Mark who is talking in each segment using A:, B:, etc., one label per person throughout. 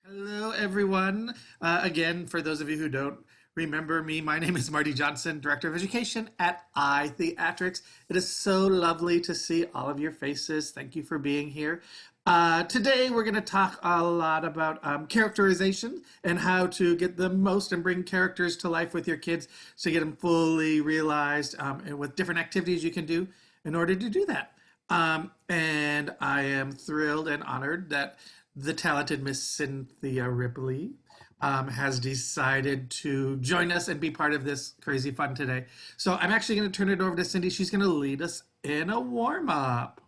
A: Hello, everyone. Again, for those of you who don't remember me, my name is Marty Johnson, Director of Education at iTheatrics. It is so lovely to see all of your faces. Thank you for being here. Today, we're going to talk a lot about characterization and how to get the most and bring characters to life with your kids to get them fully realized and with different activities you can do in order to do that. And I am thrilled and honored that the talented Miss Cynthia Ripley has decided to join us and be part of this crazy fun today. So I'm actually going to turn it over to Cindy. She's going to lead us in a warm up.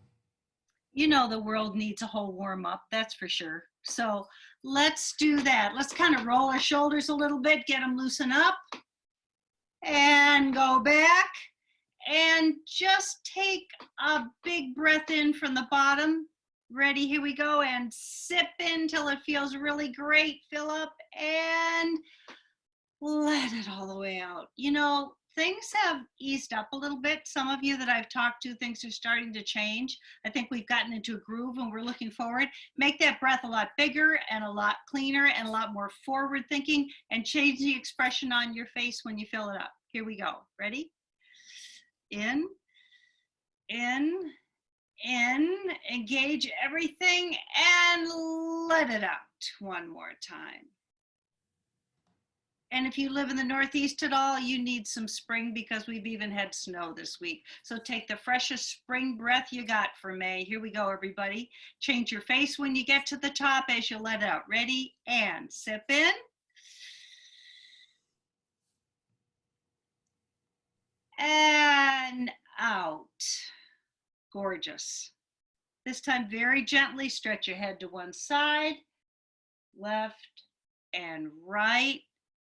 B: You know the world needs a whole warm up, that's for sure. So let's do that. Let's kind of roll our shoulders a little bit, get them loosen up, and go back. And just take a big breath in from the bottom. Ready, here we go. And sip in till it feels really great. Fill up and let it all the way out. You know, things have eased up a little bit. Some of you that I've talked to, things are starting to change. I think we've gotten into a groove and we're looking forward. Make that breath a lot bigger and a lot cleaner and a lot more forward thinking, and change the expression on your face when you fill it up. Here we go. Ready? In, in, engage everything and let it out one more time. And if you live in the Northeast at all, you need some spring because we've even had snow this week. So take the freshest spring breath you got for May. Here we go, everybody. Change your face when you get to the top as you let out. Ready? And sip in. And out. Gorgeous. This time, very gently stretch your head to one side, left and right,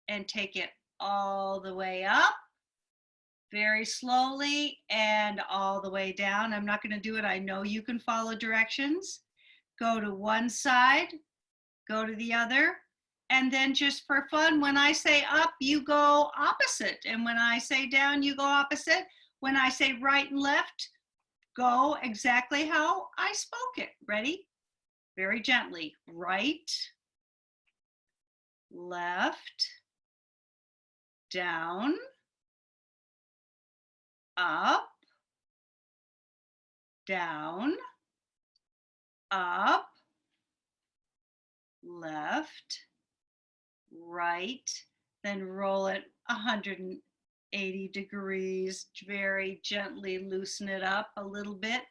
B: and take it all the way up, very slowly, and all the way down. I'm not going to do it. I know you can follow directions. Go to one side, go to the other, and then just for fun, when I say up, you go opposite. And when I say down, you go opposite. When I say right and left, go exactly how I spoke it. Ready? Very gently. Right, left, down, up, down, up, left, right, then roll it 180 degrees, very gently loosen it up a little bit.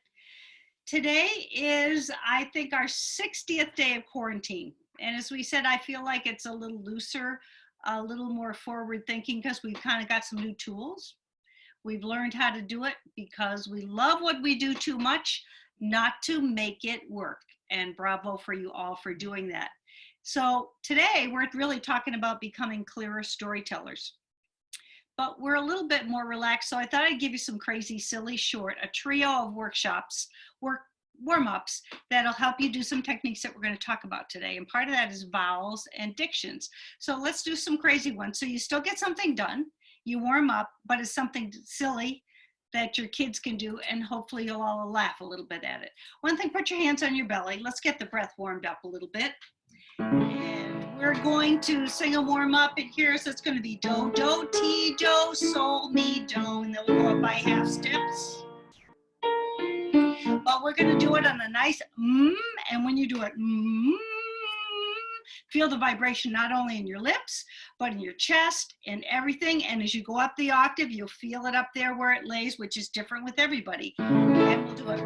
B: Today is, I think, our 60th day of quarantine. And as we said, I feel like it's a little looser, a little more forward thinking because we've kind of got some new tools. We've learned how to do it because we love what we do too much not to make it work. And bravo for you all for doing that. So today we're really talking about becoming clearer storytellers. But we're a little bit more relaxed, so I thought I'd give you some crazy, silly, short, a trio of workshops, warm-ups that'll help you do some techniques that we're going to talk about today. And part of that is vowels and dictions. So let's do some crazy ones. So you still get something done, you warm up, but it's something silly that your kids can do, and hopefully you'll all laugh a little bit at it. One thing, put your hands on your belly. Let's get the breath warmed up a little bit. And we're going to sing a warm up in here. So it's going to be do, do, ti, do, sol, mi, do. And then we'll go up by half steps. But we're going to do it on a nice and when you do it, feel the vibration not only in your lips, but in your chest and everything. And as you go up the octave, you'll feel it up there where it lays, which is different with everybody. And we'll do it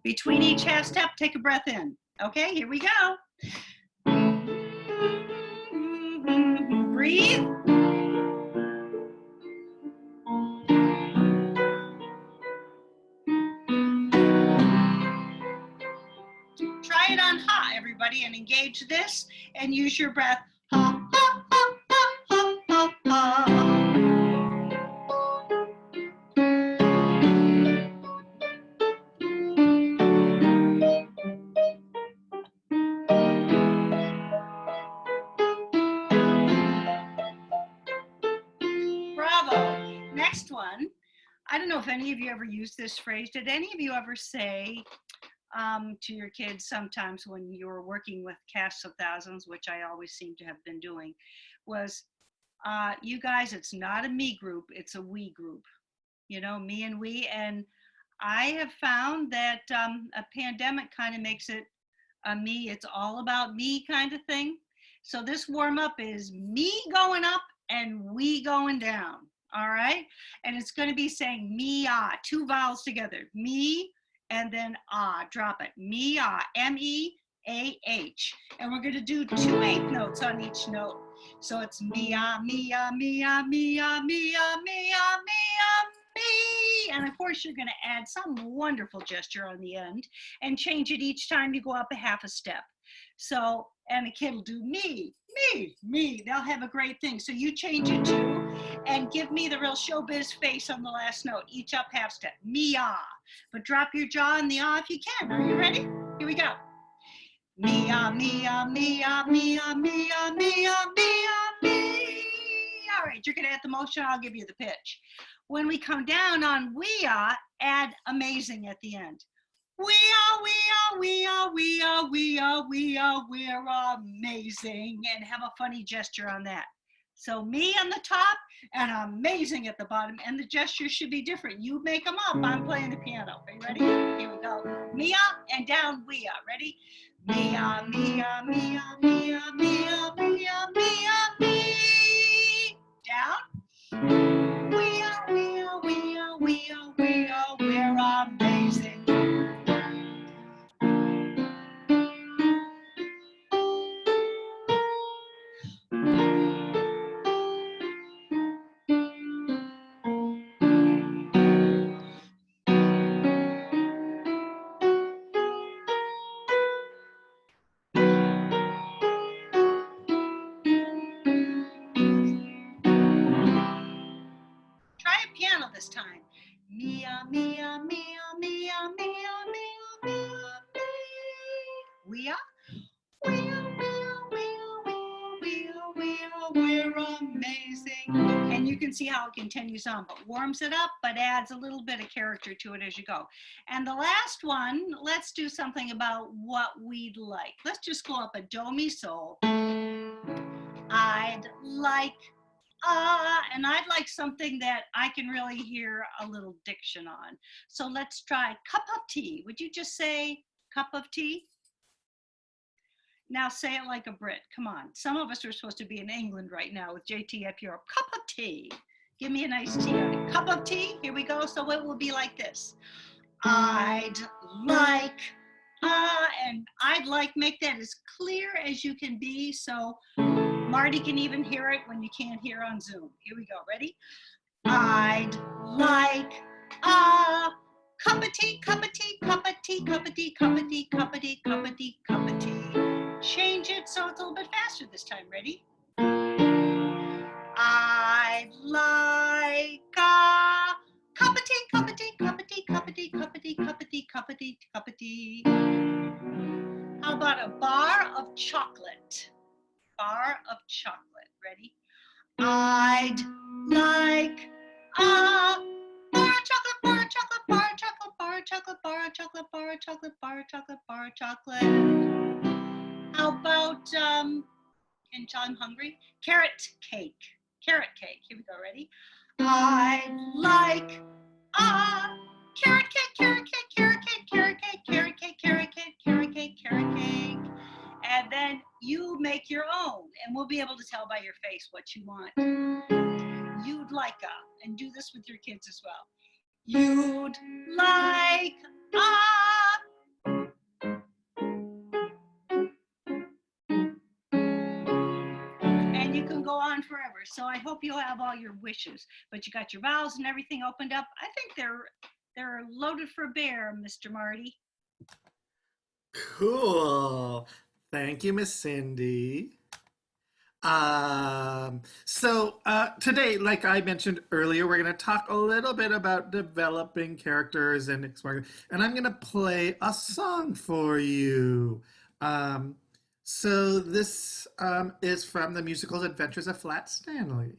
B: between each half step. Take a breath in. Okay, here we go. Breathe. Try it on ha, everybody, and engage this and use your breath. Ha, ha, ha, ha, ha, ha, ha. Bravo. Next one. I don't know if any of you ever used this phrase. Did any of you ever say, to your kids sometimes when you're working with casts of thousands, which I always seem to have been doing, was you guys, it's not a me group, it's a we group. You know, me and we. And I have found that a pandemic kind of makes it a me, it's all about me kind of thing. So this warm up is me going up and we going down. All right. And it's going to be saying me, ah, two vowels together, me, and then ah, drop it. Me, ah, MEAH. And we're going to do 2/8 notes on each note. So it's me, ah, me, ah, me, ah, me, ah, me, ah, me, ah, me, ah, me. And of course, you're going to add some wonderful gesture on the end and change it each time you go up a half a step. So, and a kid will do me, me, me. They'll have a great thing. So you change it too, and give me the real showbiz face on the last note, each up half step. Me, ah. But drop your jaw in the ah if you can. Are you ready? Here we go. Me, ah, me, ah, me, ah, me, ah, me, ah, me, ah, me, ah, me. All right, you're going to add the motion. I'll give you the pitch. When we come down on we are, add amazing at the end. We are, we are, we are, we are, we are, we are, we're amazing. And have a funny gesture on that. So me on the top and amazing at the bottom. And the gestures should be different. You make them up. I'm playing the piano. Are you ready? Here we go. Mia and down we are. Ready? Mia, Mia, Mia, Mia, Mia, Mia, Mia, me. Down. We are, we are, we are, we are, we are, we're amazing. Try a piano this time. Mia, Mia, Mia, Mia, Mia, Mia, Mia, Mia. We are, we are, we are, we are, we are, we are, we're amazing. And you can see how it continues on, but warms it up, but adds a little bit of character to it as you go. And the last one, let's do something about what we'd like. Let's just go up a do, mi, sol. I'd like and I'd like something that I can really hear a little diction on. So let's try cup of tea. Would you just say cup of tea? Now say it like a Brit. Come on. Some of us are supposed to be in England right now with JTF Europe. Cup of tea. Give me a nice tea on it. Cup of tea. Here we go. So it will be like this. I'd like, and I'd like, make that as clear as you can be so Marty can even hear it when you can't hear on Zoom. Here we go. Ready? I'd like a cup of tea, cup of tea, cup of tea, cup of tea, cup of tea, cup of tea, cup of tea, cup of tea. Change it so it's a little bit faster this time. Ready? I'd like a cup of tea, cup of tea, cup of tea, cup of tea, cup of tea, cup of tea, cup of tea, cup of tea. How about a bar of chocolate? Bar of chocolate. Ready? I'd like a bar of chocolate, bar of chocolate, bar of chocolate, bar of chocolate, bar of chocolate, bar of chocolate, bar of chocolate, bar of chocolate. How about until I'm hungry? Carrot cake. Carrot cake. Here we go. Ready? I'd like a carrot cake, carrot cake, carrot cake, carrot cake, carrot cake, carrot cake, carrot cake, carrot cake. And then you make your own, and we'll be able to tell by your face what you want. You'd like a, and do this with your kids as well. You'd like a. And you can go on forever. So I hope you'll have all your wishes, but you got your vowels and everything opened up. I think they're loaded for bear, Mr. Marty.
A: Cool. Thank you, Miss Cindy. Today, like I mentioned earlier, we're going to talk a little bit about developing characters and exploring. And I'm going to play a song for you. This is from the musical Adventures of Flat Stanley.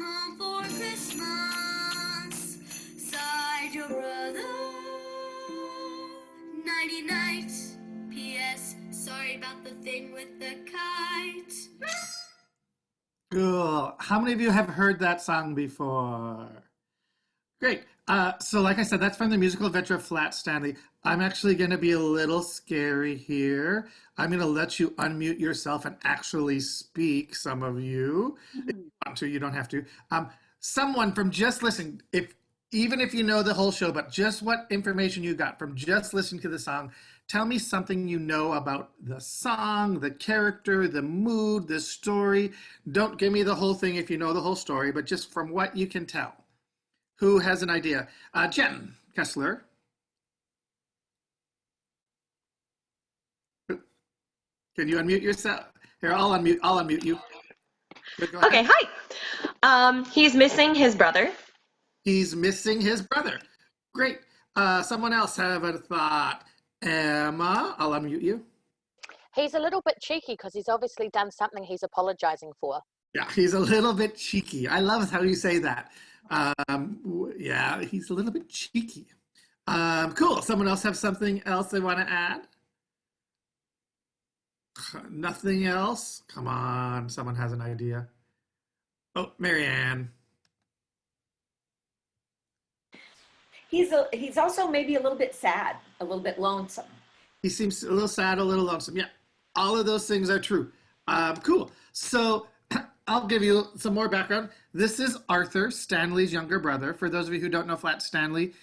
B: home for Christmas. Sighed your brother. Nighty night. P.S. Sorry about the thing with the kite.
A: Cool. How many of you have heard that song before? Great. So like I said, that's from the musical adventure of Flat Stanley. I'm actually going to be a little scary here. I'm going to let you unmute yourself and actually speak, some of you. If you want to, you don't have to. Someone from just listening, if even if you know the whole show, but just what information you got from just listening to the song, tell me something you know about the song, the character, the mood, the story. Don't give me the whole thing if you know the whole story, but just from what you can tell. Who has an idea? Jen Kessler. Can you unmute yourself? Here, I'll unmute you. Good, go
C: Okay,
A: ahead.
C: hi. He's missing his brother.
A: He's missing his brother. Great. Someone else have a thought. Emma, I'll unmute you.
D: He's a little bit cheeky because he's obviously done something he's apologizing for.
A: Yeah, he's a little bit cheeky. I love how you say that. Yeah, he's a little bit cheeky. Cool. Someone else have something else they want to add? Nothing else? Come on, someone has an idea. Oh, Marianne.
E: He's also maybe a little bit sad, a little bit lonesome.
A: He seems a little sad, a little lonesome. Yeah, all of those things are true. Cool. So I'll give you some more background. This is Arthur, Stanley's younger brother. For those of you who don't know Flat Stanley,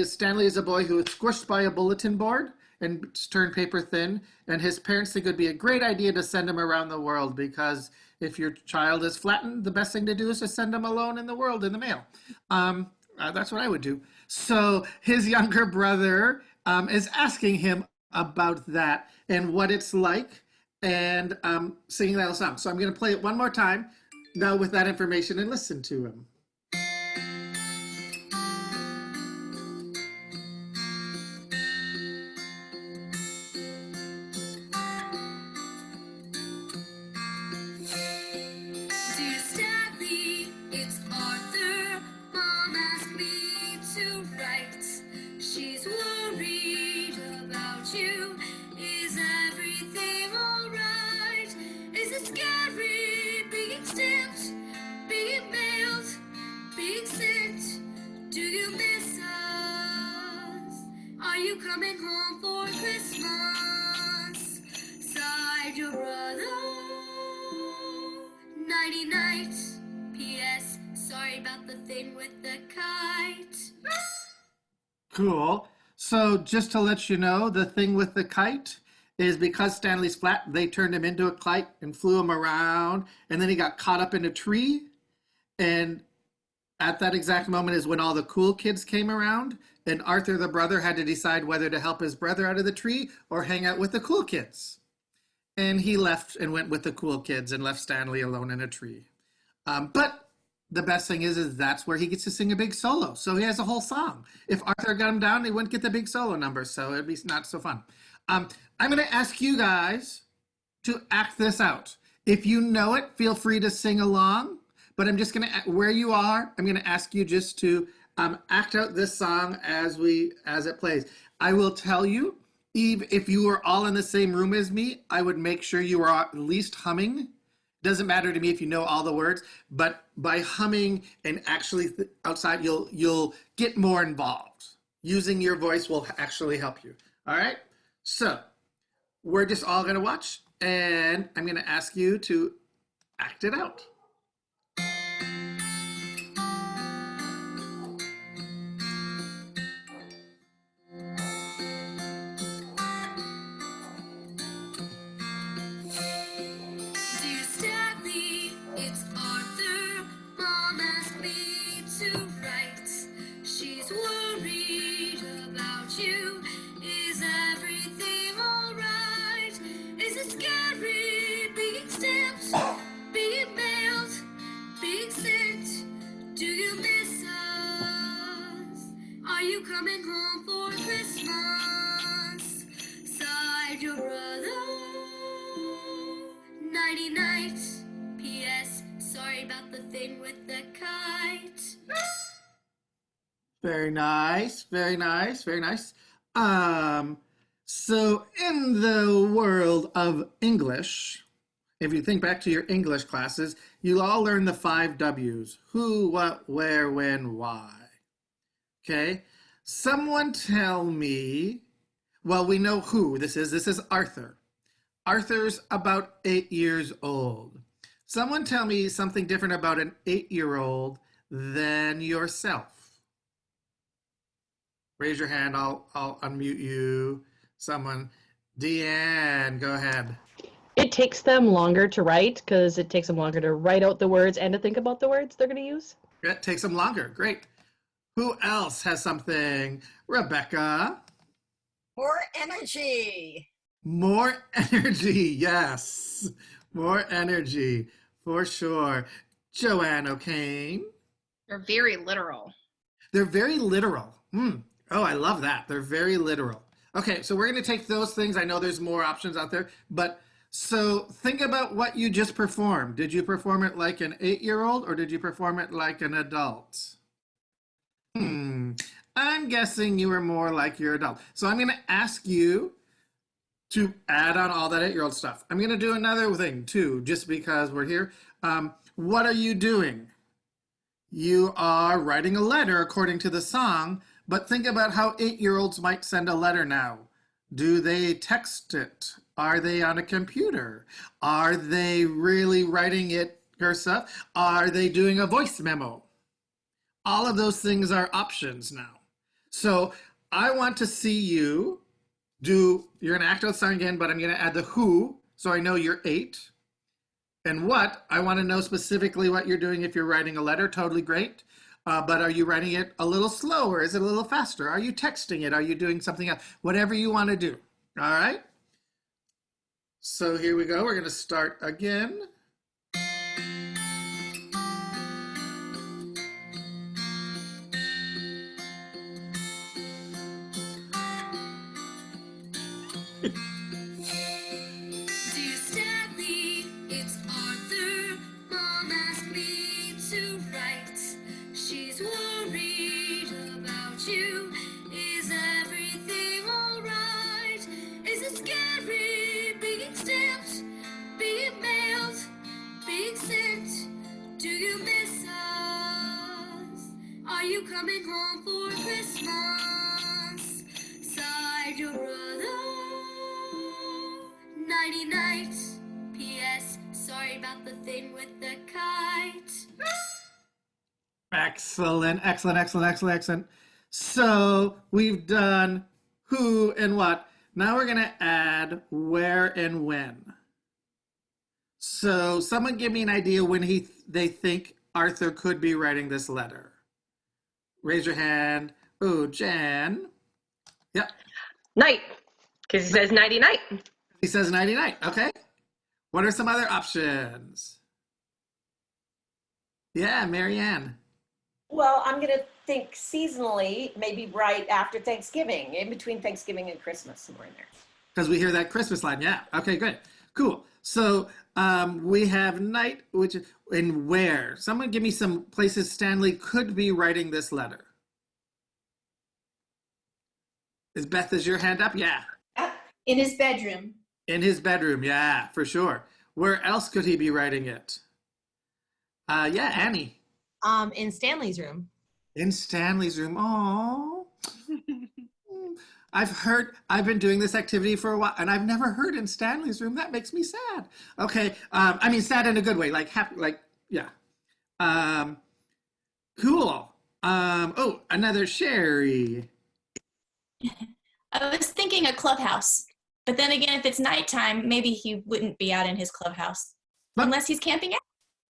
A: Stanley is a boy who was squished by a bulletin board and turned paper thin. And his parents think it would be a great idea to send him around the world because if your child is flattened, the best thing to do is to send him alone in the world in the mail. That's what I would do. So his younger brother is asking him about that and what it's like and singing that song. So I'm going to play it one more time now with that information and listen to him.
B: Dear Stanley, it's Arthur. Mom asked me to write. She's worried about you. Is everything alright? Is it scary being stamped, being mailed, being sent? Do you miss us? Are you coming home for Christmas? Sighed your brother. Nighty night. P.S. Sorry about the thing with the kite.
A: Cool. So just to let you know, the thing with the kite is because Stanley's flat, they turned him into a kite and flew him around, and then he got caught up in a tree. And at that exact moment is when all the cool kids came around, and Arthur, the brother, had to decide whether to help his brother out of the tree or hang out with the cool kids. And he left and went with the cool kids and left Stanley alone in a tree. But the best thing is that's where he gets to sing a big solo. So he has a whole song. If Arthur got him down, he wouldn't get the big solo number. So it'd be not so fun. I'm going to ask you guys to act this out. If you know it, feel free to sing along. But I'm just going to, where you are, I'm going to ask you just to act out this song as it plays. I will tell you, Eve, if you were all in the same room as me, I would make sure you are at least humming. Doesn't matter to me if you know all the words, but by humming and actually outside, you'll get more involved. Using your voice will actually help you. All right? So we're just all going to watch, and I'm going to ask you to act it out.
B: Dear Stanley, it's Arthur. Mom asked me to write. She's worried about you. Is everything alright? Is it scary being stamped, being mailed, being sent? Do you miss us? Are you coming home for Christmas? Sighed your brother. Nighty night. P.S. Sorry about the thing with the kite.
A: Very nice, very nice, very nice. Um, so in the world of English, if you think back to your English classes, you'll all learn the 5 W's: who, what, where, when, why. Okay? Someone tell me, well, we know who this is. This is Arthur. Arthur's about 8 years old. Someone tell me something different about an 8-year-old than yourself. Raise your hand. I'll unmute you. Someone. Deanne, go ahead.
F: It takes them longer to write because it takes them longer to write out the words and to think about the words they're going to use.
A: It takes them longer. Great. Who else has something? Rebecca.
G: More energy.
A: More energy. Yes. More energy for sure. Joanne O'Kane.
H: They're very literal.
A: They're very literal. Oh, I love that. They're very literal. Okay, so we're going to take those things. I know there's more options out there, but so think about what you just performed. Did you perform it like an 8-year-old or did you perform it like an adult? I'm guessing you were more like your adult. So I'm going to ask you to add on all that 8-year-old stuff. I'm going to do another thing too, just because we're here. What are you doing? You are writing a letter according to the song, but think about how 8-year-olds might send a letter now. Do they text it? Are they on a computer? Are they really writing it herself? Are they doing a voice memo? All of those things are options now. So I want to see you do, you're going to act out the song again, but I'm going to add the who, so I know you're 8. And what, I want to know specifically what you're doing if you're writing a letter, totally great. But are you writing it a little slower? Is it a little faster? Are you texting it? Are you doing something else? Whatever you want to do, all right? So here we go, we're going to start again.
I: Dear Stanley, it's Arthur. Mom asked me to write. She's worried about you. Is everything alright? Is it scary being stamped, being mailed, being sent? Do you miss us? Are you coming home for Christmas? Sighed your brother. Nighty night. P.S. Sorry about the thing with the kite.
A: Excellent, excellent, excellent, excellent, excellent. So we've done who and what. Now we're going to add where and when. So someone give me an idea when they think Arthur could be writing this letter. Raise your hand. Oh, Jan. Yep.
C: Night, because he says nighty night.
A: He says 99. Okay. What are some other options? Yeah, Marianne.
E: Well, I'm going to think seasonally, maybe right after Thanksgiving, in between Thanksgiving and Christmas, somewhere in there.
A: Because we hear that Christmas line. Yeah. Okay, good. Cool. So we have night, which and where. Someone give me some places Stanley could be writing this letter. Is your hand up? Yeah.
G: In his bedroom.
A: In his bedroom. Yeah, for sure. Where else could he be writing it? Yeah, Annie.
J: In Stanley's room.
A: In Stanley's room. Oh. I've been doing this activity for a while and I've never heard in Stanley's room. That makes me sad. Okay. I mean, sad in a good way, like happy, like, yeah. Cool. Oh, another Sherry.
J: I was thinking a clubhouse. But then again, if it's nighttime, maybe he wouldn't be out in his clubhouse. Unless he's camping out.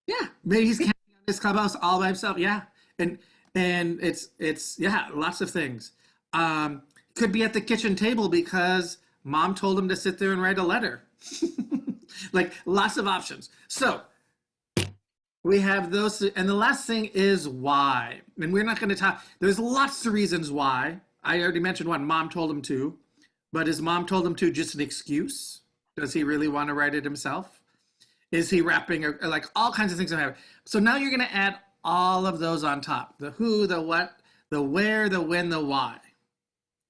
A: Yeah, maybe he's camping out in his clubhouse all by himself. Yeah. And it's yeah, lots of things. Could be at the kitchen table because mom told him to sit there and write a letter. Like lots of options. So we have those, and the last thing is why. And we're not going to talk, there's lots of reasons why. I already mentioned one, mom told him to, but is mom told him to just an excuse? Does he really want to write it himself? Is he rapping, or like all kinds of things that happen. So now you're going to add all of those on top, the who, the what, the where, the when, the why.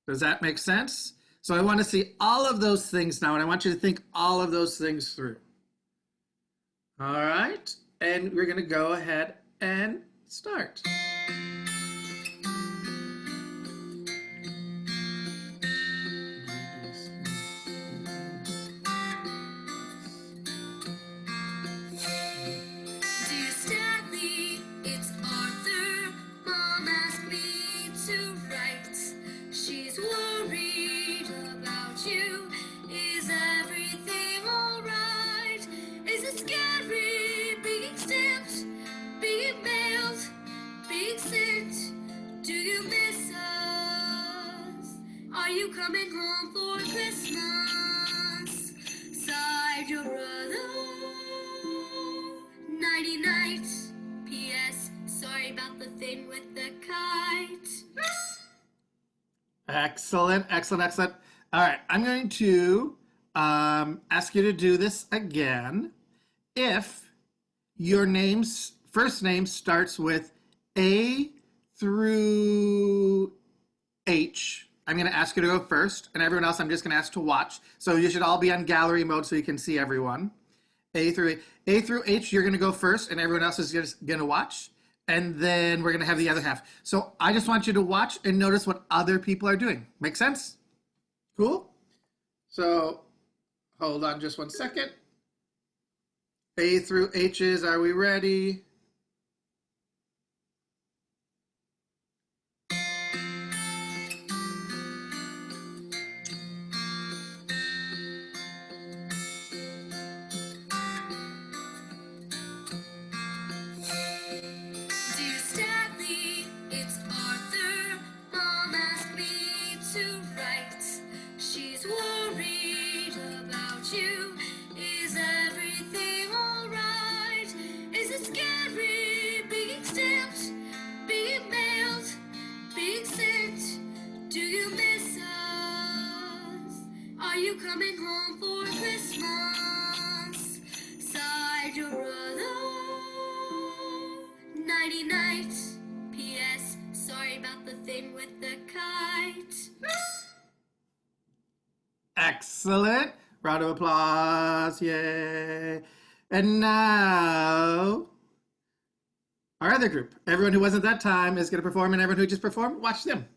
A: Does that make sense? So I want to see all of those things now, and I want you to think all of those things through. All right, and we're going to go ahead and start.
I: Dear Stanley, it's Arthur. Mom asked me to write. She's worried about you. Is everything alright? Is it scary being stamped, being mailed, being sent? Do you miss us? Are you coming home for Christmas? Sighed your brother. Nighty night. P.S. Sorry about the thing with the kite.
A: Excellent, excellent, excellent. All right, I'm going to ask you to do this again. If your name's first name starts with A through H, I'm going to ask you to go first, and everyone else I'm just going to ask to watch. So you should all be on gallery mode so you can see everyone. A through H, you're going to go first, and everyone else is going to watch. And then we're going to have the other half. So I just want you to watch and notice what other people are doing. Make sense? Cool? So hold on just one second. A through H's, are we ready?
I: Dear Stanley, it's Arthur. Mom asked me to write. She's worried about you. Is everything alright? Is it scary being stamped, being mailed, being sent? Do you miss us? Are you coming home for Christmas? Sighed your brother. Nighty night. P.S. Sorry about the thing with the kite.
A: Excellent. Round of applause. Yay. And now, our other group. Everyone who wasn't that time is going to perform, and everyone who just performed, watch them.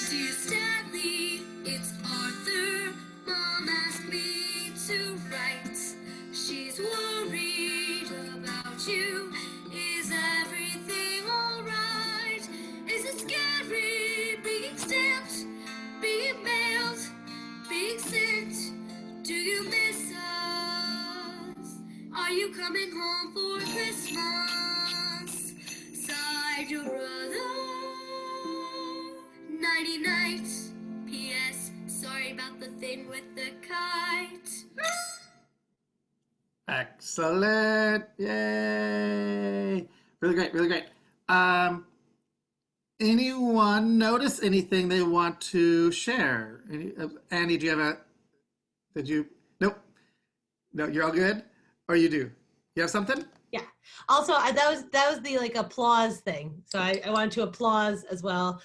I: Dear Stanley, it's Arthur. Mom asked me to write. She's worried about you. Is everything alright? Is it scary being stamped, being mailed, being sent? Do you miss us? Are you coming home for Christmas? Sighed your brother. Nighty night. P.S. Sorry about the thing with the kite.
A: Excellent. Yay. Really great, really great. Anyone notice anything they want to share? Annie, do you have nope. No, you're all good? Or you do? You have something?
K: Yeah. Also, that was the like applause thing. So I wanted to applause as well.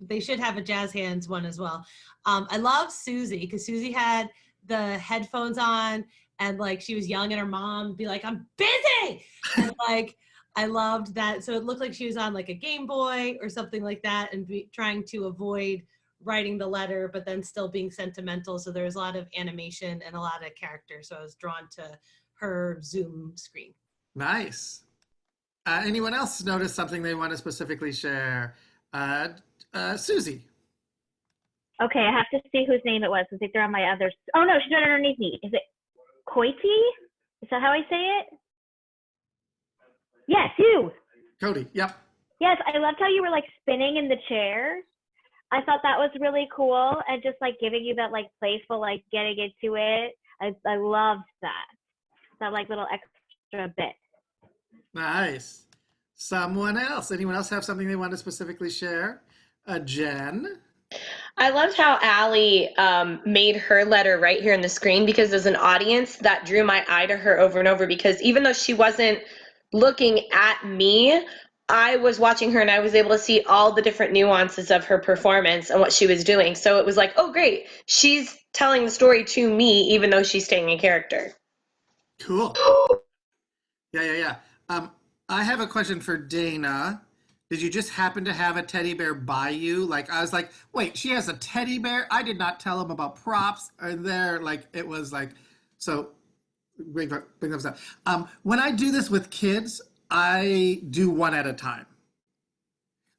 K: They should have a jazz hands one as well. I love Susie because Susie had the headphones on and like she was yelling at her mom, be like, "I'm busy," and like I loved that. So it looked like she was on like a Game Boy or something like that, and trying to avoid writing the letter, but then still being sentimental. So there was a lot of animation and a lot of character. So I was drawn to her Zoom screen.
A: Nice. Anyone else notice something they want to specifically share? Susie.
L: Okay, I have to see whose name it was. I think they're on my others. Oh no, she's right underneath me. Is it Coity? Is that how I say it? Yes, you.
A: Cody, yep.
L: Yes, I loved how you were like spinning in the chair. I thought that was really cool and just like giving you that like playful like getting into it. I loved that like little extra bit.
A: Nice. Someone else? Anyone else have something they want to specifically share? Jen?
C: I loved how Allie made her letter right here on the screen, because as an audience, that drew my eye to her over and over, because even though she wasn't looking at me, I was watching her and I was able to see all the different nuances of her performance and what she was doing. So it was like, oh, great. She's telling the story to me, even though she's staying in character.
A: Cool. Yeah. I have a question for Dana. Did you just happen to have a teddy bear by you? Like, I was like, wait, she has a teddy bear? I did not tell him about props. Are there, like, it was like, so bring those up. When I do this with kids, I do one at a time.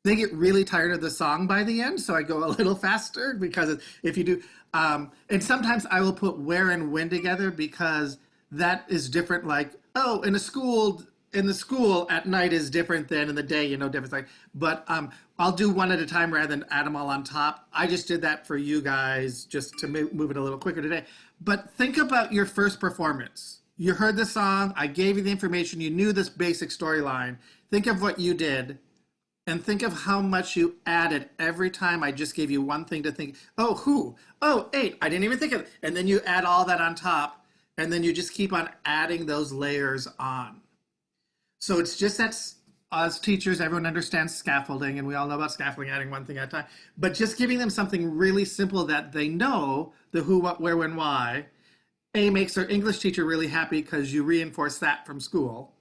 A: They get really tired of the song by the end, so I go a little faster because if you do, and sometimes I will put where and when together because that is different. Like, oh, in the school at night is different than in the day, different. Like, but I'll do one at a time rather than add them all on top. I just did that for you guys just to move it a little quicker today. But think about your first performance. You heard the song, I gave you the information, you knew this basic storyline. Think of what you did and think of how much you added every time I just gave you one thing to think. Oh, who? Oh, 8. I didn't even think of it. And then you add all that on top, and then you just keep on adding those layers on. So it's just that as teachers, everyone understands scaffolding, and we all know about scaffolding, adding one thing at a time. But just giving them something really simple that they know, the who, what, where, when, why, A, makes their English teacher really happy because you reinforce that from school.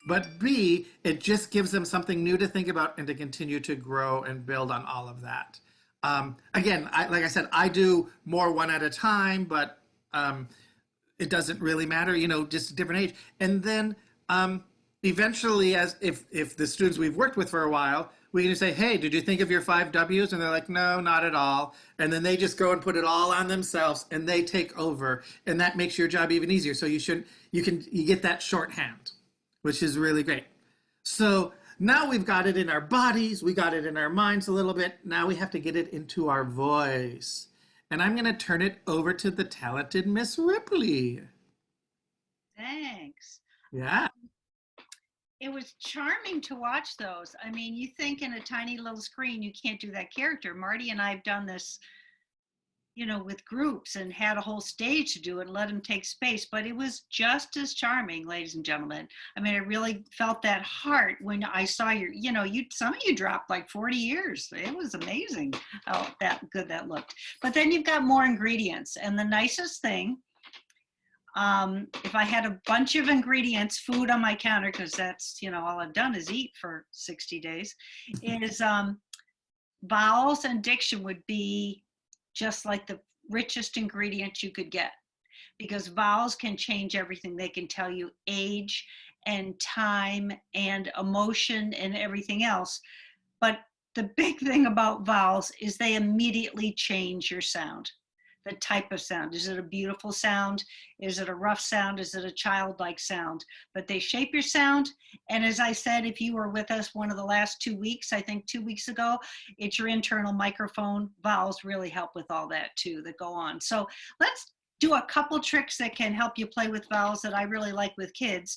A: But B, it just gives them something new to think about and to continue to grow and build on all of that. Again, like I said, I do more one at a time, but it doesn't really matter, just a different age. And then eventually, as if the students we've worked with for a while, we can just say, hey, did you think of your 5 W's? And they're like, no, not at all. And then they just go and put it all on themselves and they take over. And that makes your job even easier. So you get that shorthand, which is really great. So now we've got it in our bodies, we got it in our minds a little bit. Now we have to get it into our voice. And I'm going to turn it over to the talented Miss Ripley.
B: Thanks.
A: Yeah.
B: It was charming to watch those. I mean, you think in a tiny little screen, you can't do that character. Marty and I have done this, with groups and had a whole stage to do it and let them take space, but it was just as charming, ladies and gentlemen. I mean, I really felt that heart when I saw some of you dropped like 40 years. It was amazing how good that looked. But then you've got more ingredients, and the nicest thing, if I had a bunch of ingredients, food on my counter, because that's, all I've done is eat for 60 days, is vowels and diction would be just like the richest ingredients you could get, because vowels can change everything. They can tell you age and time and emotion and everything else. But the big thing about vowels is they immediately change your sound. The type of sound. Is it a beautiful sound? Is it a rough sound? Is it a childlike sound? But they shape your sound. And as I said, if you were with us one of the last 2 weeks, I think 2 weeks ago, it's your internal microphone. Vowels really help with all that too, that go on. So let's do a couple tricks that can help you play with vowels that I really like with kids.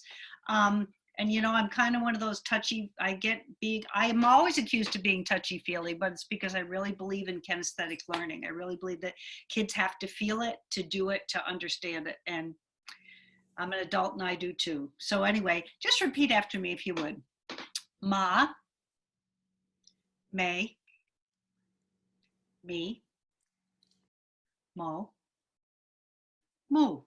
B: And I'm kind of one of those I'm always accused of being touchy-feely, but it's because I really believe in kinesthetic learning. I really believe that kids have to feel it, to do it, to understand it. And I'm an adult and I do too. So anyway, just repeat after me if you would. Ma, may, me, mo, moo.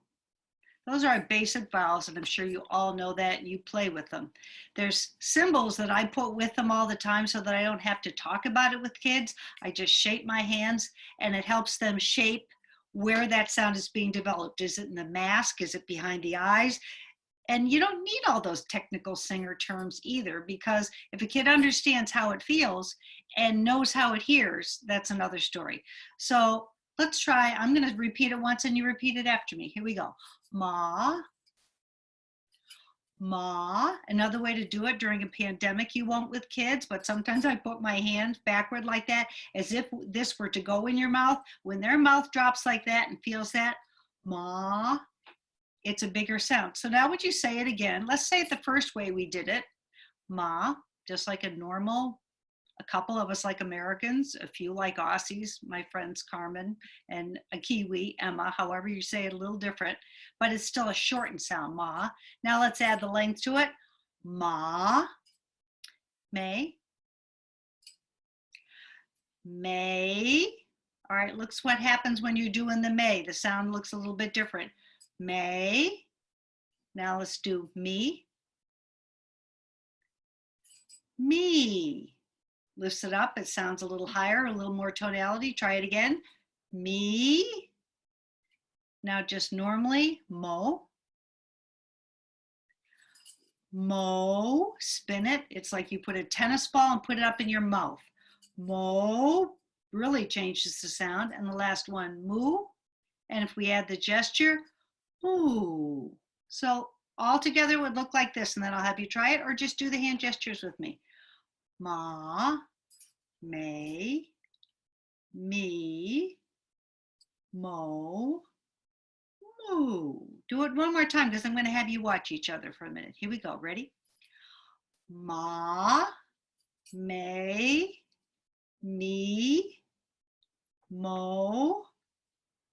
B: Those are our basic vowels, and I'm sure you all know that and you play with them. There's symbols that I put with them all the time so that I don't have to talk about it with kids. I just shape my hands and it helps them shape where that sound is being developed. Is it in the mask? Is it behind the eyes? And you don't need all those technical singer terms either, because if a kid understands how it feels and knows how it hears, that's another story. So let's try. I'm going to repeat it once and you repeat it after me. Here we go. Ma, ma. Another way to do it during a pandemic, you won't with kids, but sometimes I put my hand backward like that, as if this were to go in your mouth. When their mouth drops like that and feels that, ma, it's a bigger sound. So now would you say it again? Let's say it the first way we did it. Ma, just like a normal A couple of us like Americans, a few like Aussies, my friends Carmen, and a Kiwi, Emma, however you say it, a little different, but it's still a shortened sound, ma. Now let's add the length to it. Ma, may, may. All right, looks what happens when you're doing the may. The sound looks a little bit different. May. Now let's do me. Me. Lifts it up. It sounds a little higher, a little more tonality. Try it again. Me. Now just normally, mo. Mo. Spin it. It's like you put a tennis ball and put it up in your mouth. Mo. Really changes the sound. And the last one, moo. And if we add the gesture, moo. So all together would look like this, and then I'll have you try it, or just do the hand gestures with me. Ma, may, me, mo, moo. Do it one more time because I'm going to have you watch each other for a minute. Here we go. Ready? Ma, may, me, mo,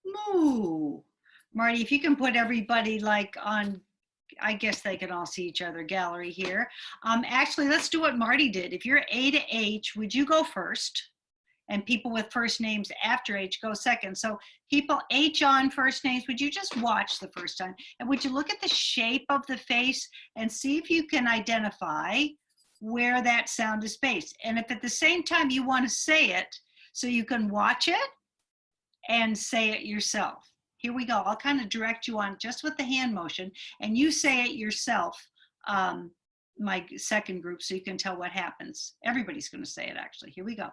B: moo. Marty, if you can put everybody like on, I guess they can all see each other gallery here. Actually, let's do what Marty did. If you're A to H, would you go first? And people with first names after H go second. So people H on first names, would you just watch the first time? And would you look at the shape of the face and see if you can identify where that sound is based? And if at the same time you want to say it, so you can watch it and say it yourself. Here we go. I'll kind of direct you on just with the hand motion, and you say it yourself, my second group, so you can tell what happens. Everybody's going to say it, actually. Here we go.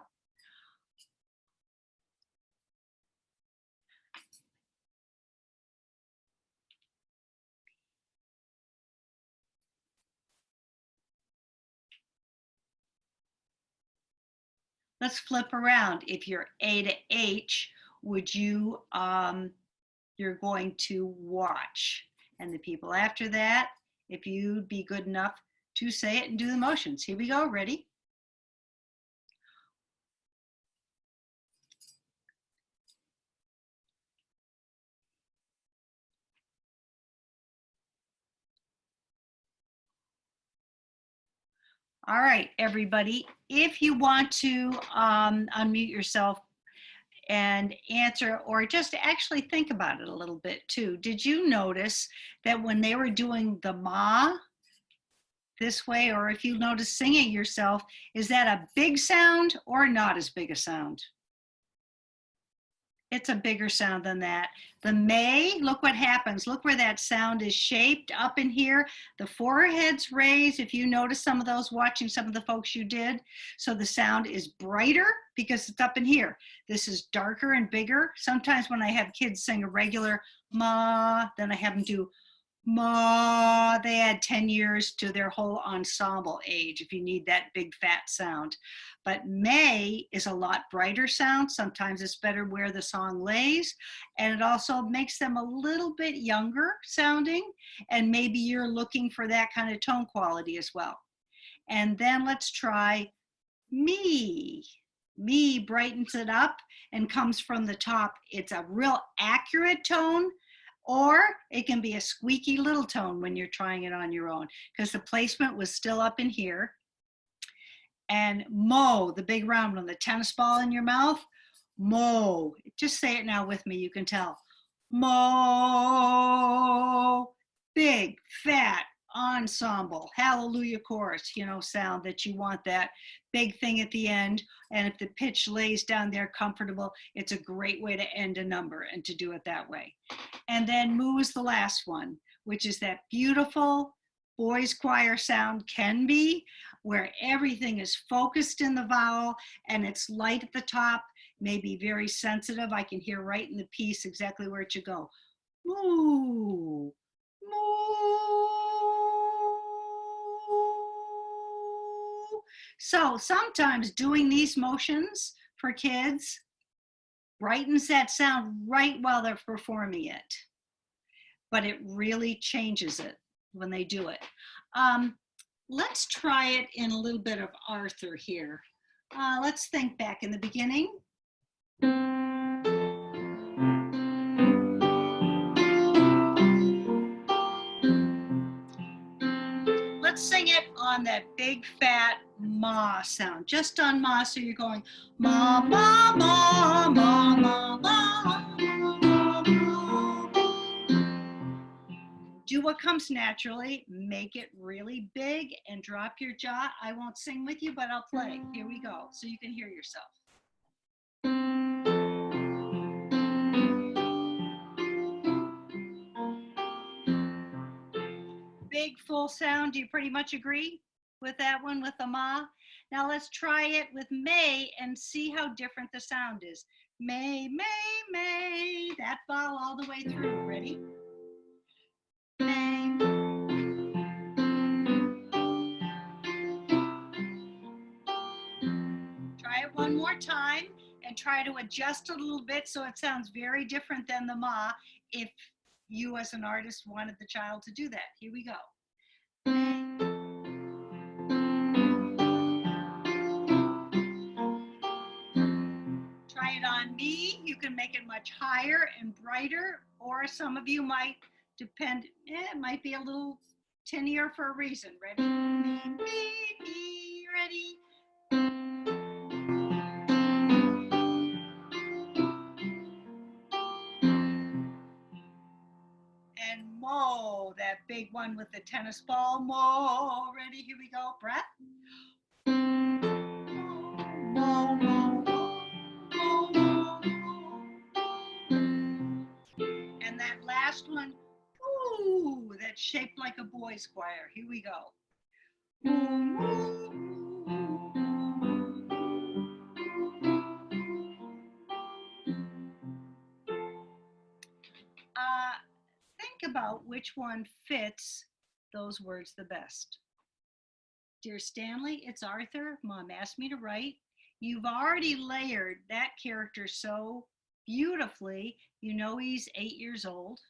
B: Let's flip around. If you're A to H, would you, you're going to watch. And the people after that, if you'd be good enough to say it and do the motions. Here we go, ready? All right, everybody, if you want to unmute yourself and answer, or just actually think about it a little bit too. Did you notice that when they were doing the ma this way, or if you notice singing yourself, is that a big sound or not as big a sound? It's a bigger sound than that. The may, look what happens. Look where that sound is shaped up in here. The forehead's raised, if you notice some of those watching some of the folks you did. So the sound is brighter because it's up in here. This is darker and bigger. Sometimes when I have kids sing a regular ma, then I have them do ma, they add 10 years to their whole ensemble age if you need that big fat sound. But may is a lot brighter sound. Sometimes it's better where the song lays, and it also makes them a little bit younger sounding, and maybe you're looking for that kind of tone quality as well. And then let's try me. Me brightens it up and comes from the top. It's a real accurate tone, or it can be a squeaky little tone when you're trying it on your own, because the placement was still up in here. And mo, the big round one, the tennis ball in your mouth, mo. Just say it now with me, you can tell. Mo, big, fat, ensemble, hallelujah chorus, you know, sound that you want that big thing at the end. And if the pitch lays down there comfortable, it's a great way to end a number and to do it that way. And then moo is the last one, which is that beautiful boys choir sound can be, where everything is focused in the vowel and it's light at the top, maybe very sensitive. I can hear right in the piece exactly where it should go. Moo, moo. So sometimes doing these motions for kids brightens that sound right while they're performing it, but it really changes it when they do it. Let's try it in a little bit of Arthur here. Let's think back in the beginning. Let's sing it on that big fat ma sound, just on ma. So you're going ma, ma, ma, ma, ma, ma. Do what comes naturally, make it really big and drop your jaw. I won't sing with you, but I'll play. Here we go, so you can hear yourself. Big full sound. Do you pretty much agree with that one with the ma? Now let's try it with may and see how different the sound is. May, may, may. That vowel all the way through. Ready? May. Try it one more time and try to adjust a little bit so it sounds very different than the ma if you as an artist wanted the child to do that. Here we go. Try it on me. You can make it much higher and brighter, or some of you might depend, it might be a little tinnier for a reason. Ready? Me, ready? And mo, that big one with the tennis ball. Mo, ready? Here we go. Breath. Mo, mo, mo, mo, mo. And that last one, ooh, that's shaped like a boy's choir. Here we go. Think about which one fits those words the best. Dear Stanley, it's Arthur. Mom asked me to write. You've already layered that character so beautifully. You know he's 8 years old.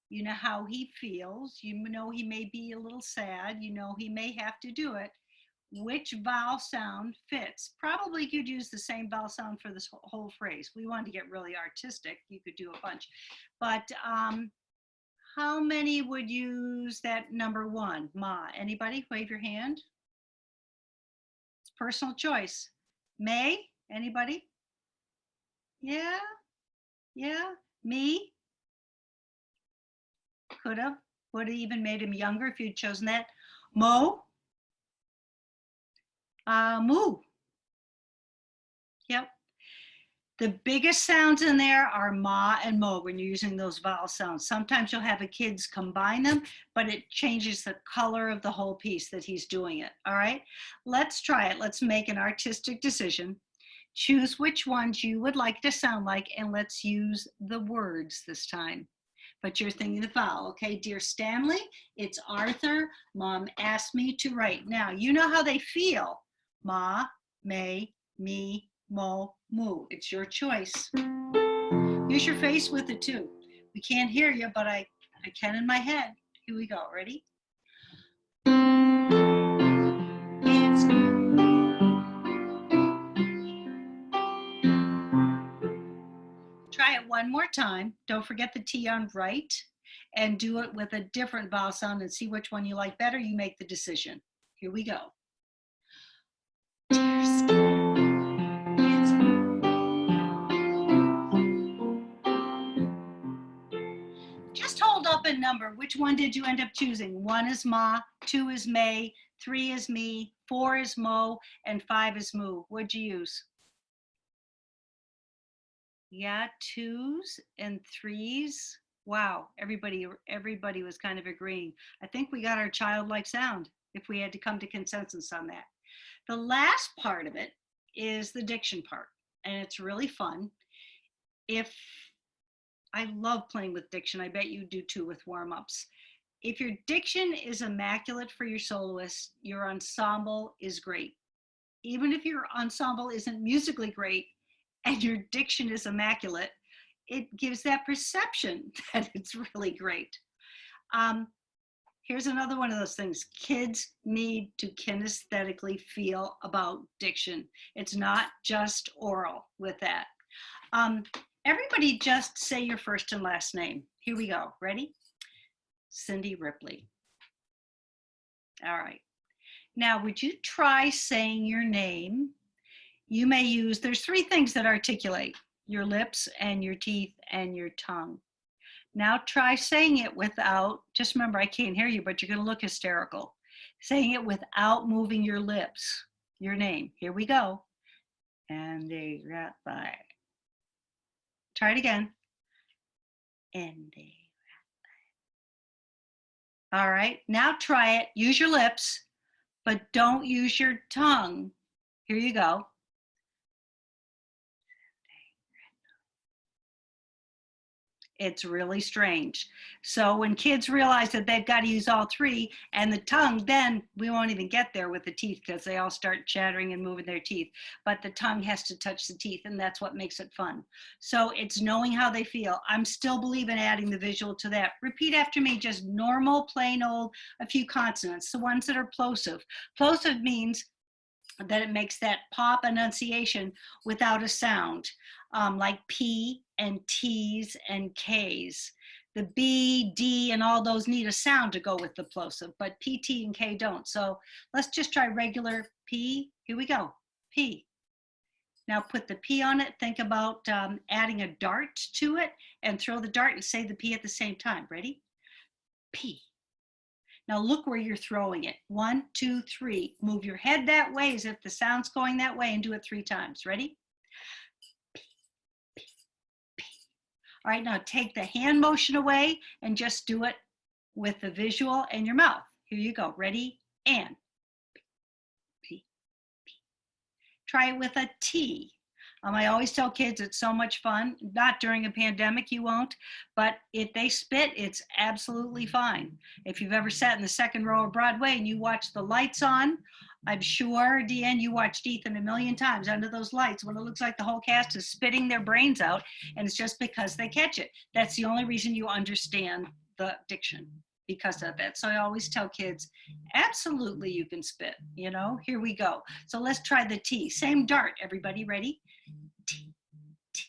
B: You know how he feels. You know he may be a little sad. You know he may have to do it. Which vowel sound fits? Probably you could use the same vowel sound for this whole phrase. We wanted to get really artistic. You could do a bunch. But how many would use that number one, ma? Anybody? Wave your hand. It's personal choice. May? Anybody? Yeah? Yeah? Me? Could have. Would have even made him younger if you'd chosen that. Mo? Moo. Yep. The biggest sounds in there are ma and mo when you're using those vowel sounds. Sometimes you'll have the kids combine them, but it changes the color of the whole piece that he's doing it. All right, let's try it. Let's make an artistic decision. Choose which ones you would like to sound like, and let's use the words this time. But you're thinking the vowel, okay? Dear Stanley, it's Arthur. Mom asked me to write. Now, you know how they feel. Ma, may, me, mo, moo. It's your choice. Use your face with it too. We can't hear you, but I can in my head. Here we go. Ready? Try it one more time. Don't forget the T on right, and do it with a different vowel sound and see which one you like better. You make the decision. Here we go. Just hold up a number. Which one did you end up choosing? 1 is ma, 2 is may, 3 is me, 4 is mo, and 5 is moo. What'd you use? Yeah, 2s and 3s. Wow, everybody was kind of agreeing. I think we got our childlike sound if we had to come to consensus on that. The last part of it is the diction part, and it's really fun. I love playing with diction. I bet you do too with warm-ups. If your diction is immaculate for your soloist, your ensemble is great. Even if your ensemble isn't musically great and your diction is immaculate, it gives that perception that it's really great. Here's another one of those things. Kids need to kinesthetically feel about diction. It's not just oral with that. Everybody just say your first and last name. Here we go. Ready? Cindy Ripley. All right. Now, would you try saying your name? You may use, there's three things that articulate: your lips and your teeth and your tongue. Now try saying it without, just remember, I can't hear you, but you're going to look hysterical. Saying it without moving your lips. Your name. Here we go. Andy Ratby. Try it again. Andy. All right. Now try it. Use your lips, but don't use your tongue. Here you go. It's really strange. So when kids realize that they've got to use all three and the tongue, then we won't even get there with the teeth because they all start chattering and moving their teeth. But the tongue has to touch the teeth, and that's what makes it fun. So it's knowing how they feel. I'm still believing adding the visual to that. Repeat after me, just normal, plain old, a few consonants, the ones that are plosive. Plosive means that it makes that pop enunciation without a sound, like P and T's and K's. The B, D, and all those need a sound to go with the plosive, but P, T, and K don't. So let's just try regular P. Here we go, P. Now put the P on it. Think about adding a dart to it and throw the dart and say the P at the same time. Ready? P. Now look where you're throwing it. 1, 2, 3. Move your head that way as if the sound's going that way and do it 3 times. Ready? P, P, P. All right, now take the hand motion away and just do it with the visual and your mouth. Here you go. Ready? And P, P, P. Try it with a T. I always tell kids it's so much fun. Not during a pandemic, you won't, but if they spit, it's absolutely fine. If you've ever sat in the second row of Broadway and you watch the lights on, I'm sure, Deanne, you watched Ethan a million times under those lights when it looks like the whole cast is spitting their brains out, and it's just because they catch it. That's the only reason you understand the diction, because of that. So I always tell kids, absolutely you can spit, you know, here we go. So let's try the T. Same dart, everybody, ready? T, T,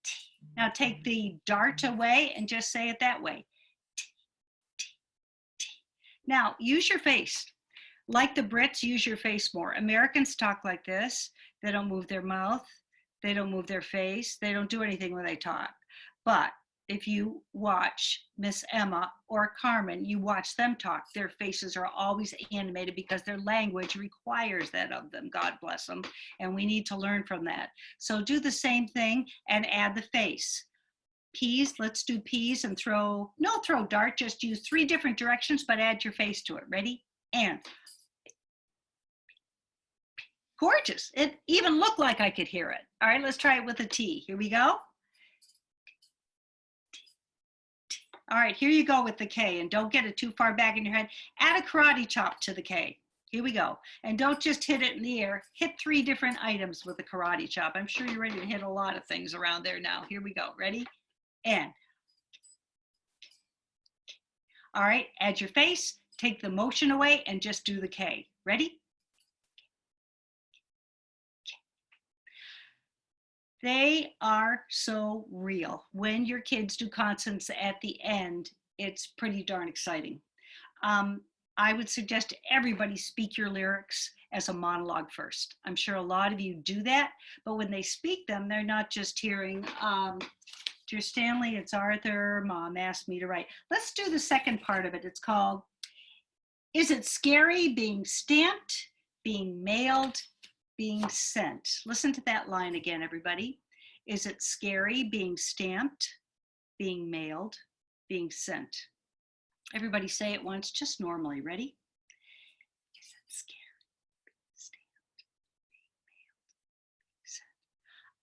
B: T. Now take the dart away and just say it that way. T, T, T. Now use your face. Like the Brits, use your face more. Americans talk like this. They don't move their mouth. They don't move their face. They don't do anything when they talk. But if you watch Miss Emma or Carmen, you watch them talk, their faces are always animated because their language requires that of them. God bless them. And we need to learn from that. So do the same thing and add the face. Peas, let's do peas and throw dart, just use 3 different directions, but add your face to it. Ready? And gorgeous. It even looked like I could hear it. All right, let's try it with a T. Here we go. All right, here you go with the K, and don't get it too far back in your head. Add a karate chop to the K. Here we go. And don't just hit it in the air. Hit 3 different items with a karate chop. I'm sure you're ready to hit a lot of things around there now. Here we go. Ready? And. All right, add your face, take the motion away, and just do the K. Ready? They are so real. When your kids do consonants at the end, it's pretty darn exciting. I would suggest to everybody speak your lyrics as a monologue first. I'm sure a lot of you do that, but when they speak them, they're not just hearing, Dear Stanley, it's Arthur, Mom asked me to write. Let's do the second part of it. It's called, Is it scary being stamped, being mailed, being sent? Listen to that line again, everybody. Is it scary being stamped, being mailed, being sent? Everybody say it once, just normally. Ready? Is it scary being stamped, being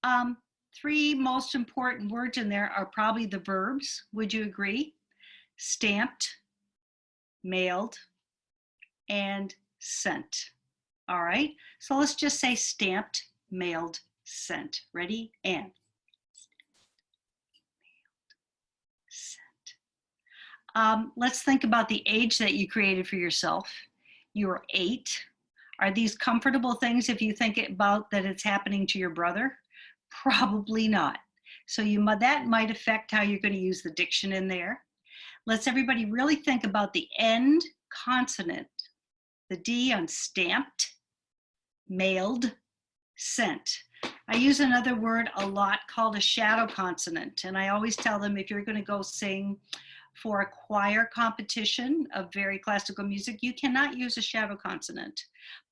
B: mailed, being sent? 3 most important words in there are probably the verbs. Would you agree? Stamped, mailed, and sent. All right, so let's just say stamped, mailed, sent. Ready? And. Let's think about the age that you created for yourself. You're 8. Are these comfortable things if you think about that it's happening to your brother? Probably not. So that might affect how you're going to use the diction in there. Let's everybody really think about the end consonant, the D on stamped, mailed, sent. I use another word a lot called a shadow consonant. And I always tell them if you're going to go sing for a choir competition of very classical music, you cannot use a shadow consonant.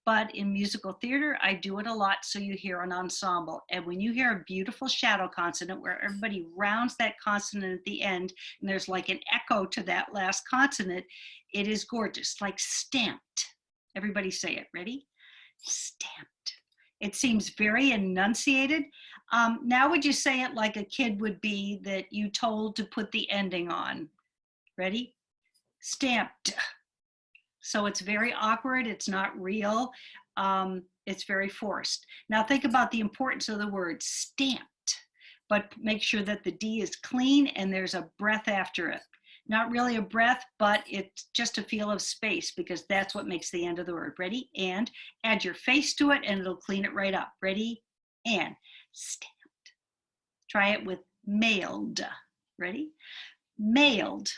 B: But in musical theater, I do it a lot so you hear an ensemble. And when you hear a beautiful shadow consonant where everybody rounds that consonant at the end, and there's like an echo to that last consonant, it is gorgeous, like stamped. Everybody say it. Ready? Stamped. It seems very enunciated. Now would you say it like a kid would be that you told to put the ending on? Ready? Stamped. So it's very awkward. It's not real. It's very forced. Now think about the importance of the word stamped, but make sure that the D is clean and there's a breath after it. Not really a breath, but it's just a feel of space because that's what makes the end of the word. Ready? And add your face to it and it'll clean it right up. Ready? And stamped. Try it with mailed. Ready? Mailed.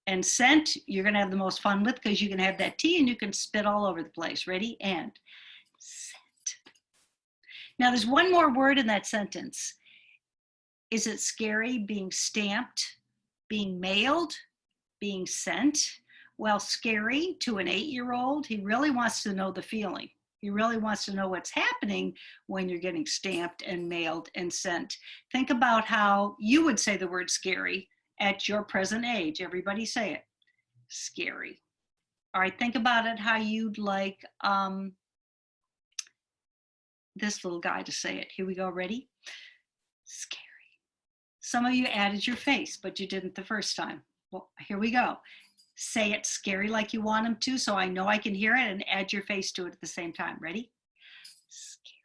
B: And sent, you're going to have the most fun with because you can have that T and you can spit all over the place. Ready? And sent. Now there's one more word in that sentence. Is it scary being stamped, being mailed, being sent? Well, scary to an 8-year-old, he really wants to know the feeling. He really wants to know what's happening when you're getting stamped and mailed and sent. Think about how you would say the word scary at your present age. Everybody say it. Scary. All right, think about it how you'd like this little guy to say it. Here we go. Ready? Scary. Some of you added your face, but you didn't the first time. Well, here we go. Say it scary like you want him to, so I know I can hear it, and add your face to it at the same time. Ready? Scary.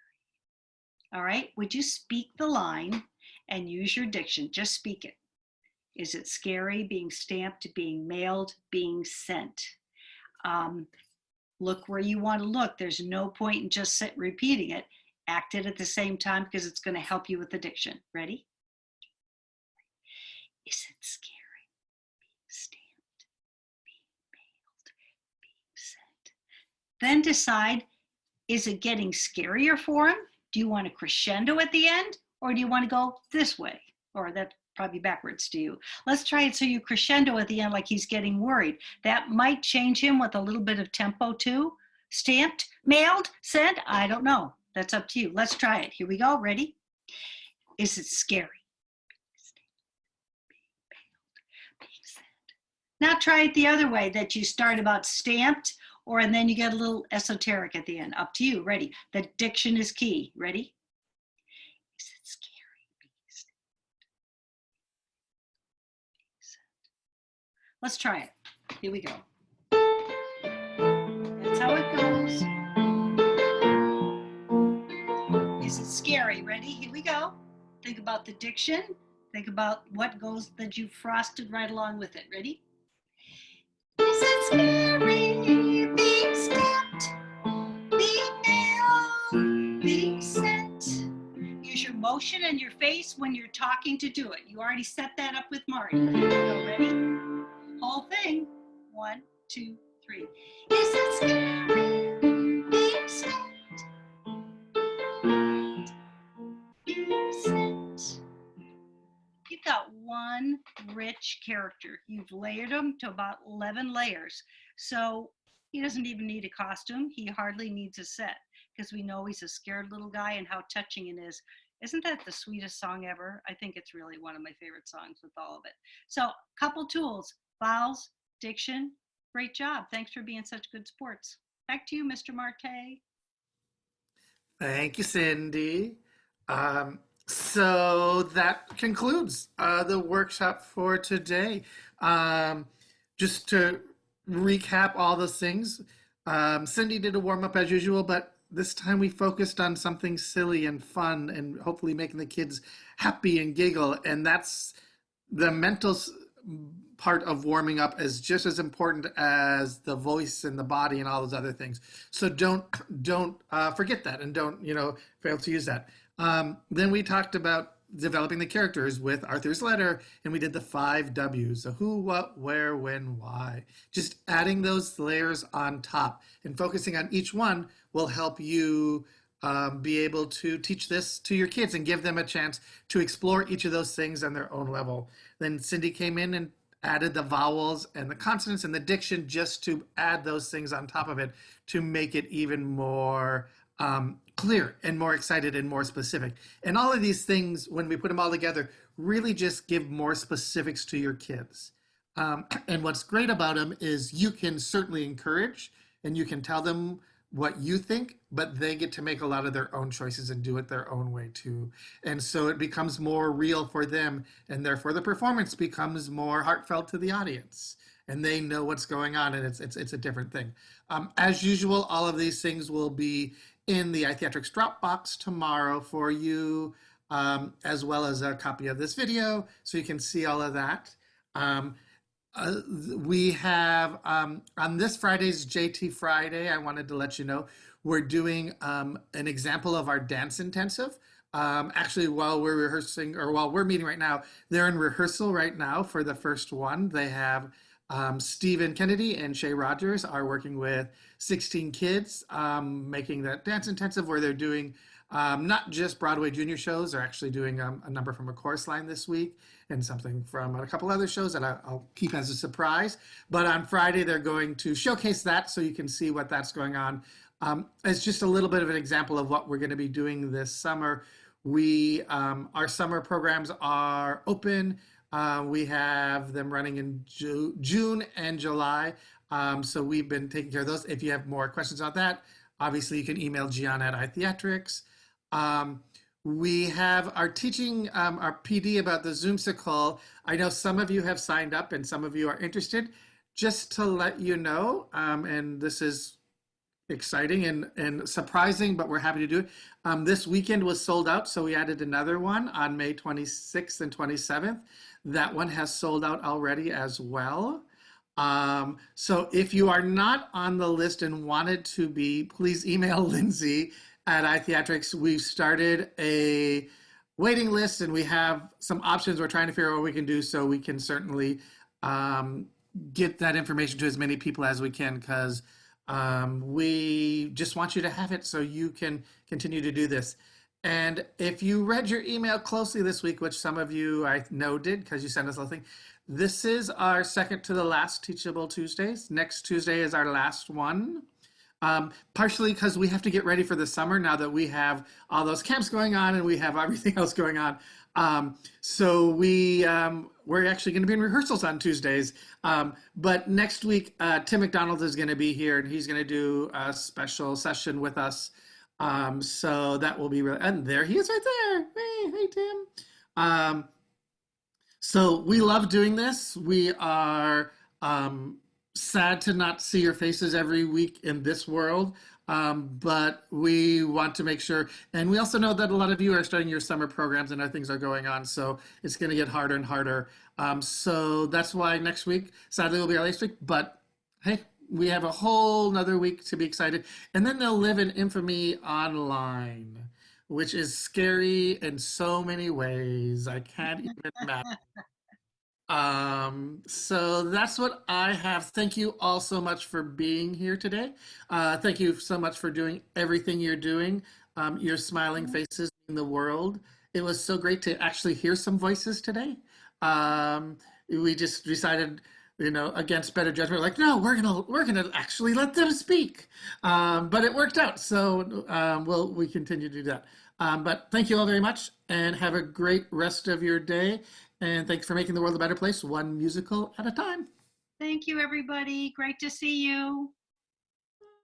B: All right, would you speak the line and use your diction? Just speak it. Is it scary being stamped, being mailed, being sent? Look where you want to look. There's no point in just repeating it. Act it at the same time because it's going to help you with the diction. Ready? Is it scary being stamped, being mailed, being sent? Then decide, is it getting scarier for him? Do you want a crescendo at the end? Or do you want to go this way? Or that probably backwards to you. Let's try it so you crescendo at the end like he's getting worried. That might change him with a little bit of tempo too. Stamped, mailed, sent, I don't know. That's up to you. Let's try it. Here we go. Ready? Is it scary? Now try it the other way, that you start about stamped and then you get a little esoteric at the end. Up to you. Ready? The diction is key. Ready? Is it scary? Let's try it. Here we go. That's how it goes. Is it scary? Ready? Here we go. Think about the diction. Think about what goes that you frosted right along with it. Ready? Is it scary being stamped, being nailed, being sent? Use your motion and your face when you're talking to do it. You already set that up with Marty. Here we go. Ready? Whole thing. 1, 2, 3. Is it scary being stamped, being sent? You've got one rich character. You've layered him to about 11 layers. So he doesn't even need a costume. He hardly needs a set because we know he's a scared little guy and how touching it is. Isn't that the sweetest song ever? I think it's really one of my favorite songs with all of it. So couple tools, vowels, diction. Great job. Thanks for being such good sports. Back to you, Mr. Marte.
A: Thank you, Cindy. So that concludes the workshop for today. Just to recap all those things, Cindy did a warm-up as usual, but this time we focused on something silly and fun and hopefully making the kids happy and giggle. And that's the mental part of warming up is just as important as the voice and the body and all those other things. So don't forget that, and don't fail to use that. Then we talked about developing the characters with Arthur's letter, and we did the 5 W's: the who, what, where, when, why. Just adding those layers on top and focusing on each one will help you be able to teach this to your kids and give them a chance to explore each of those things on their own level. Then Cindy came in and added the vowels and the consonants and the diction, just to add those things on top of it to make it even more clear and more excited and more specific. And all of these things, when we put them all together, really just give more specifics to your kids. And what's great about them is you can certainly encourage and you can tell them what you think, but they get to make a lot of their own choices and do it their own way too. And so it becomes more real for them, and therefore the performance becomes more heartfelt to the audience, and they know what's going on, and it's a different thing. As usual, all of these things will be in the iTheatrics Dropbox tomorrow for you, as well as a copy of this video, so you can see all of that. We have on this Friday's JT Friday, I wanted to let you know, we're doing an example of our dance intensive. Actually, while we're rehearsing, or while we're meeting right now, they're in rehearsal right now for the first one. They have Stephen Kennedy and Shay Rogers are working with 16 kids, making that dance intensive where they're doing not just Broadway junior shows. They're actually doing a number from a chorus line this week and something from a couple other shows that I'll keep as a surprise. But on Friday, they're going to showcase that so you can see what that's going on. It's just a little bit of an example of what we're going to be doing this summer. Our summer programs are open. We have them running in June and July. So we've been taking care of those. If you have more questions on that, obviously you can email Gianna at iTheatrics. We have our teaching, our PD about the Zoomsicle. I know some of you have signed up and some of you are interested. Just to let you know, and this is exciting and surprising, but we're happy to do it. This weekend was sold out, so we added another one on May 26th and 27th. That one has sold out already as well. So if you are not on the list and wanted to be, please email Lindsay at iTheatrics. We've started a waiting list and we have some options. We're trying to figure out what we can do so we can certainly get that information to as many people as we can, because we just want you to have it so you can continue to do this. And if you read your email closely this week, which some of you I know did because you sent us a little thing, this is our second to the last Teachable Tuesdays. Next Tuesday is our last one. Partially because we have to get ready for the summer now that we have all those camps going on and we have everything else going on. So we're actually going to be in rehearsals on Tuesdays. But next week, Tim McDonald is going to be here and he's going to do a special session with us. So that will be really, and there he is right there. Hey, Tim. So we love doing this. We are sad to not see your faces every week in this world, but we want to make sure, and we also know that a lot of you are starting your summer programs and other things are going on, so it's going to get harder and harder. So that's why next week, sadly, will be our last week, but hey, we have a whole nother week to be excited. And then they'll live in infamy online, which is scary in so many ways. I can't even imagine. So that's what I have. Thank you all so much for being here today. Thank you so much for doing everything you're doing. Your smiling faces in the world. It was so great to actually hear some voices today. We just decided, against better judgment, like, no, we're gonna actually let them speak. But it worked out. So we continue to do that. But thank you all very much and have a great rest of your day. And thanks for making the world a better place, one musical at a time.
B: Thank you, everybody. Great to see you.